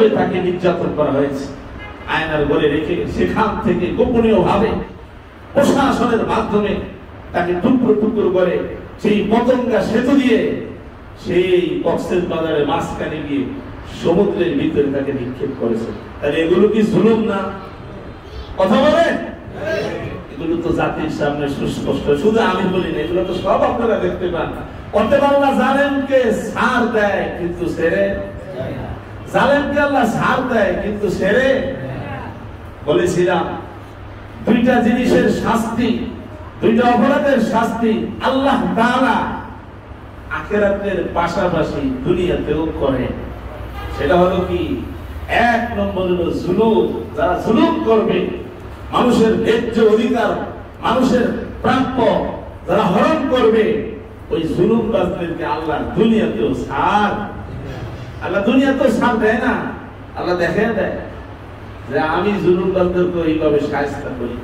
কিভাবে তাকে নির্যাতন করা হয়েছে আয়নার ঘরে রেখে সেখান থেকে গোপনীয় ভাবে প্রশাসনের মাধ্যমে তাকে টুকরো টুকরো করে সেই পতঙ্গা সেতু দিয়ে সেই কক্সেস বাজারে মাঝখানে গিয়ে সমুদ্রের ভিতরে তাকে নিক্ষেপ করেছে। তাহলে এগুলো কি জুলুম না? কথা বলেন। এগুলো তো জাতির সামনে সুস্পষ্ট, শুধু আমি বলি না, এগুলো তো সব আপনারা দেখতে পান। অতএব আল্লাহ জালেমকে ছাড় দেয় কিন্তু ছেড়ে, জালেমকে আল্লাহ ছাড় দেয় কিন্তু ছেড়ে। বলেছিলাম দুইটা জিনিসের শাস্তি, দুইটা অপরাধের শাস্তি আল্লাহ তাআলা আখিরাতের পাশাপাশি দুনিয়াতেও করে। সেটা হলো কি, এক নম্বর হলো জুলুম। যারা জুলুম করবে, মানুষের ন্যায্য অধিকার, মানুষের প্রাপ্য যারা হরণ করবে, ওই জুলুমবাজদেরকে আল্লাহ দুনিয়াতেও ছাড়, আল্লাহ দুনিয়াতেও ছাড় দেয় না, আল্লাহ দেখে দেয় যে আমি জুলুমবাজদেরকে এইভাবে শায়েস্তা করি।